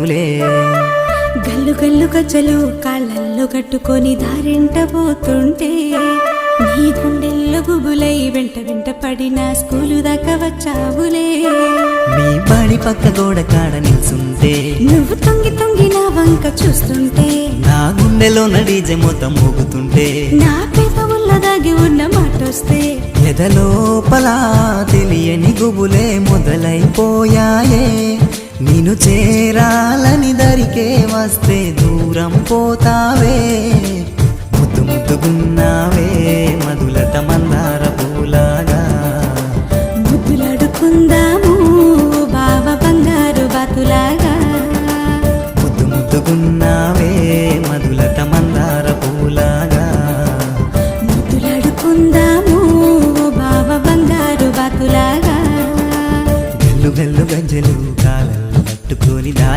వచ్చావులే. గల్లు గల్లు గజ్జలు కాళ్ళల్లో కట్టుకొని దారెంట పోతుంటే నీ గుండెల్లో గుబులై వెంట వెంట పడిన స్కూలు దాకా వచ్చావులే. మీ బడి పక్క గోడ కాడ నిల్చుంటే నువ్వు తొంగి తొంగి నా వంక చూస్తుంటే నా గుండెలో నడిజె మొత్తం మోగుతుంటే నా పెదవుల్లో దాగి ఉన్న మాటొస్తే ఎదలోపల తెలియని గుబులే మొదలైపోయాయే. నిన్ను చేరాలని దరికే వస్తే దూరం పోతావే. ముద్దు ముద్దుగున్నావే మధులత మందార పూలాగా. ముద్దులాడుకుందాము బావ బంగారు బాతులాగా. ముద్దు ముద్దుగున్నావే మధులత మందార పూలాగా. ముద్దులాడుకుందాము బావ బంగారు బాతులాగా. గల్లు గల్లు గజ్జలు కాలల్లో కట్టుకొని దారి